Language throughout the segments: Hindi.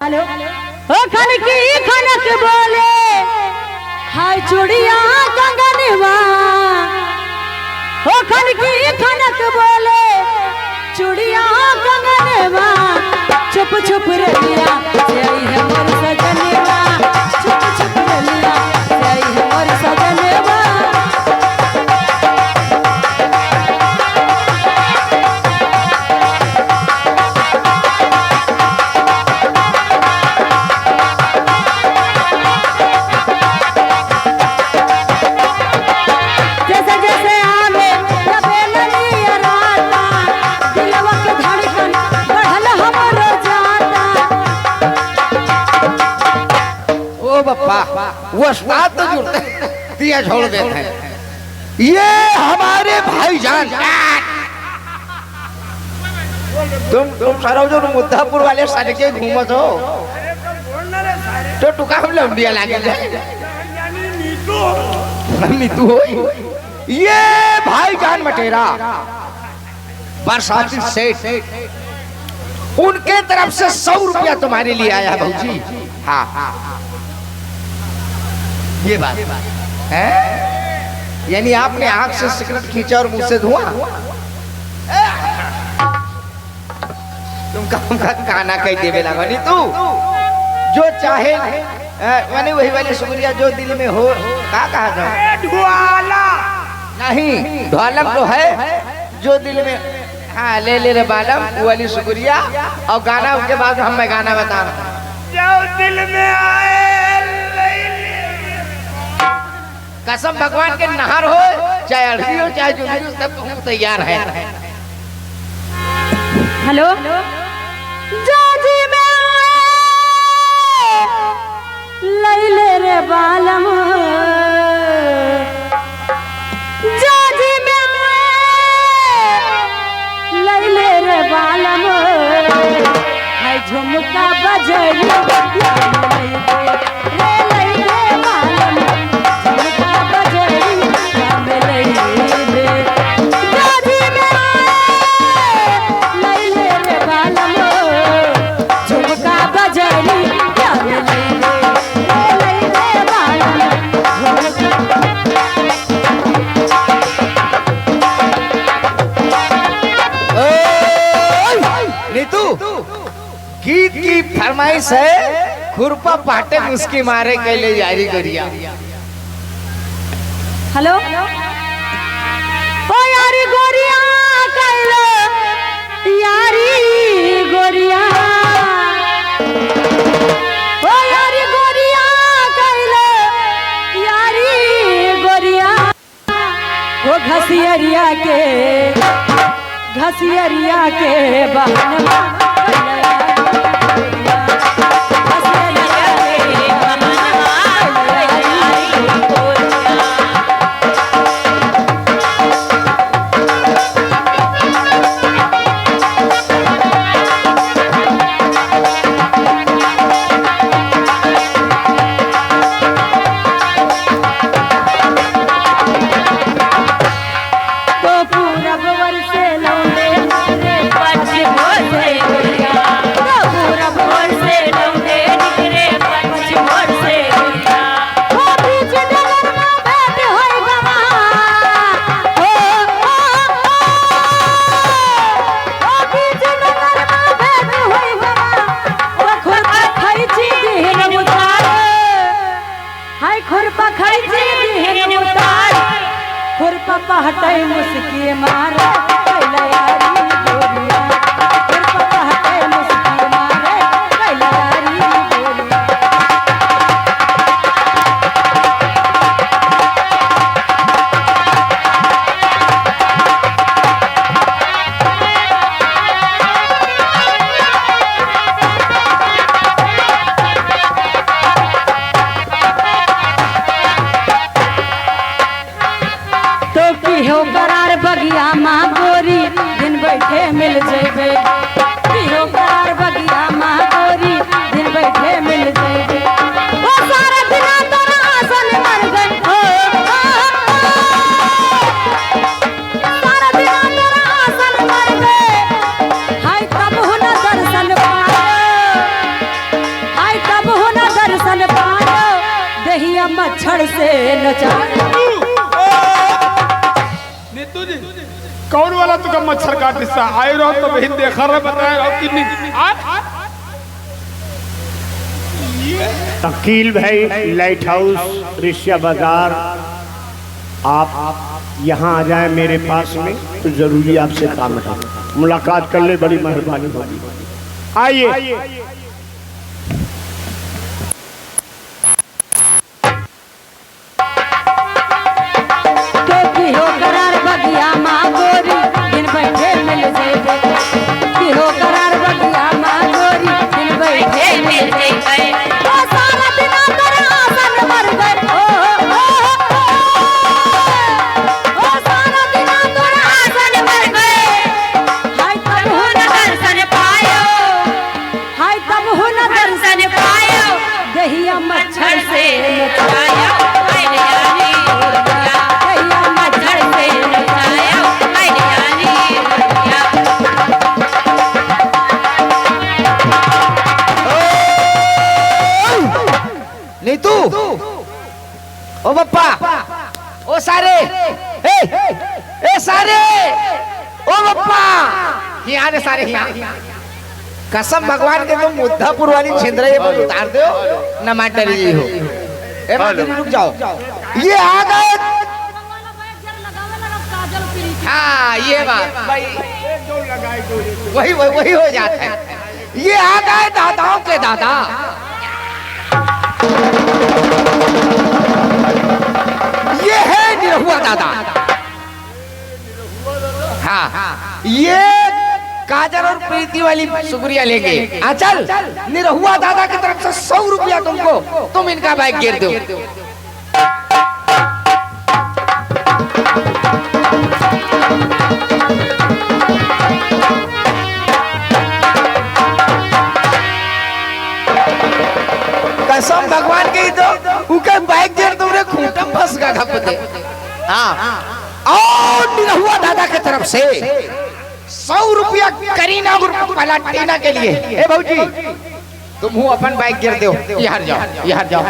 हेलो ओ खनकी खनक बोले हाय चूड़िया कंगनवा ओ खनकी खनक बोले चूड़िया कंगनवा छुप छुप रलिया जय है मोर सजनवा छुप छुप रलिया जय है मोर सजनवा वो स्वाद तो जुड़ते दिया छोड़ देते हैं। ये हमारे भाईजान तुम सारा जो मुद्दापुर वाले सारे के घूमत हो तो टुका हम लंबिया लागे नीतू हो ये भाईजान मटेरा बरसाती सेठ उनके तरफ से 100 रुपया तुम्हारे लिए आया भाजी। हाँ हाँ ये बात है यानी आपने आंख से सिगरेट खींचा और मुंह से धुआं तुम काम का खाना कहीं देवे लगा नहीं तू जो चाहे मैंने वही वाली शुक्रिया जो दिल में हो कहा था ढोला नहीं ढोलक तो है जो दिल में हाँ ले रे बालम वो वाली शुक्रिया और गाना उसके बाद हम मैं गाना बता रहा हूँ जो दिल में आए कसम भगवान के नहर हो चाहे अड़सी हो चाहे जुलरी हो सब तुम तैयार है। हेलो जाजी में लैले रे बालम जाजी में लैले रे बालम है झुमका बजरी गीत की फरमाइश है खुरपा पाटे मुस्की मारे के लिए जारी करिया। हेलो ओ यारी गोरिया कहलो यारी गोरिया ओ यारी गोरिया कहलो यारी गोरिया वो घसियरिया के बहनवा हटाई मुस्की मारे कैलारी गोरिया हटाई मुस्की मारे कैलारी गोरिया तो की हो करार बगिया माँ दहिया मच्छर से नचाया। नीतू जी कौन वाला तुका मच्छर काट हिस्सा आए रहो तो वही देखा रहा बताया रहो कि नहीं अकील भाई लाइट हाउस रिश्या बाजार आप यहाँ आ जाए मेरे पास में तो जरूरी आपसे काम है, मुलाकात कर ले, बड़ी मेहरबानी होगी। आइए हो करार बगिया माँ गोरी दिन बैठे मिल जाए। हो करार बगिया माँ गोरी दिन बैठे मिल जाए। ओ सारा दिन तोरा आसन मर गए। ओ सारा दिन तोरा आसन मर गए। हाय तब हो न दर्शन पायो। हाय तब हो न दर्शन पायो। दहिया मच्छर से नचाया। नीतू ओ बप्पा ओ सारे ए सारे ओ बप्पा यहाँ रे सारे यहाँ कसम भगवान के तुम मुद्दापुर वाली छिंदरे पर उतार दो न माटर जी हो। ए बाबू रुक जाओ, ये आ गए। हाँ ये बात भाई वही वही वही हो जाता है। ये आ गए दादाओं के दादा। ये है निरहुआ दादा। हाँ ये काजल और प्रीति वाली शुक्रिया लेंगे। चल निरहुआ दादा की तरफ से 100 रुपया तुमको, तुम इनका बाइक गिर दो। कसम भगवान की तो उनका बाइक गिर तुमने खूंटम फंस गया घपते। हाँ और निरहुआ दादा की तरफ से 100 रुपया करीना पलाटीना के लिए। ए भाऊजी तुम हूँ अपन बाइक गिर दो। यहाँ जाओ यहाँ जाओ।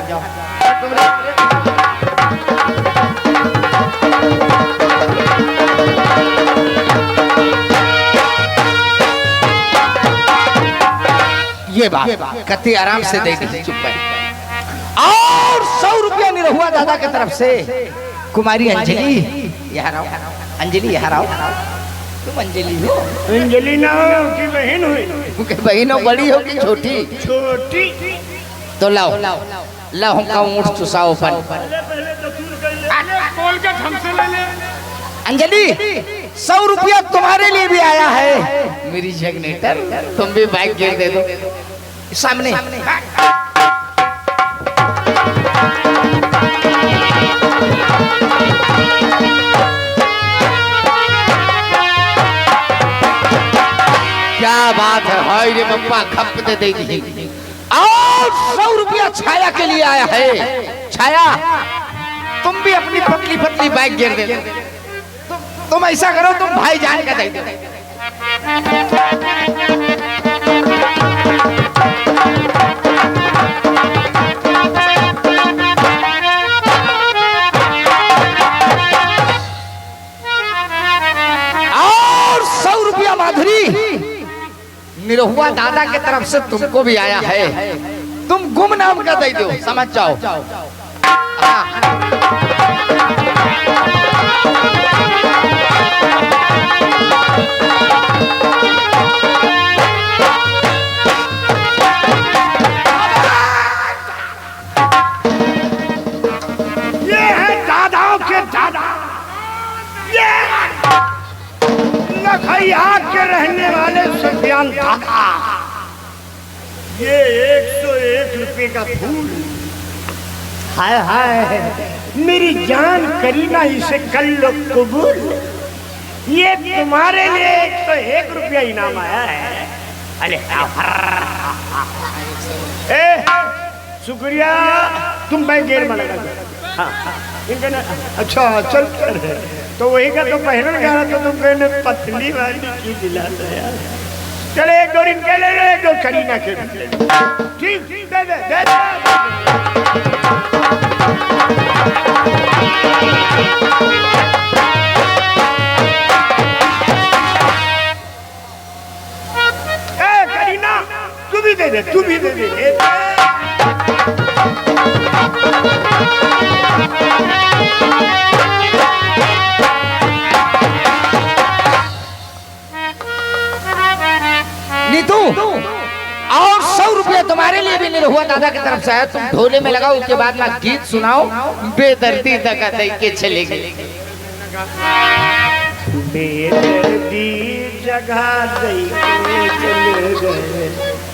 ये बात कति आराम से दे दी। चुप भाई। और 100 रुपया निरहुआ दादा की तरफ से कुमारी अंजलि। यहाँ आओ अंजलि, यहाँ आओ। तुम अंजलि हो? अंजलि ना हो कि बहन हुई? बहन हो, बड़ी हो कि छोटी? छोटी। तो लाओ लाओ हमका ऊँट चुसाओ फल। बोल के हमसे ले ले। अंजलि 100 रुपया तुम्हारे लिए भी आया है मेरी जगनेटर। तुम भी बाइक गिर दे दो सामने। क्या बात है, हाय रे पप्पा खप दे दी। और 100 रुपया छाया के लिए आया है। छाया तुम भी अपनी पतली पतली बाइक गिर दे। तुम ऐसा करो, तुम भाईजान का दे दो। और 100 रुपया माधुरी निरहुआ दादा के तरफ से तुमको भी आया है। तुम गुम नाम का दे दो, समझ जाओ। ये है दादाओं के दादा, ये लखैया के रहने वाले सुफियान दादा। ये 101 रुपए का फूल। हाय हाय मेरी जान करीना, इसे कर लो कबूल। ये तुम्हारे लिए 101 रुपया इनाम आया है। अरे शुक्रिया, तुम बैंक गेर में लगा। हाँ, अच्छा चल तो वही का तो पहनन गा रहा, तो तुम कहने पतली वाली की दिला दो यार। चले एक दो इनके ले लो, एक दो करीना के। ठीक दे दे। भी दे दे, तू भी दे दे। नीतू और 100 रुपया तुम्हारे लिए भी निरहुआ दादा की तरफ से है, तुम ढोले में लगाओ, उसके बाद ना गीत सुनाओ, बेदर्दी दगा दे के चले गए। बेदर्दी जगह दे के चले गए।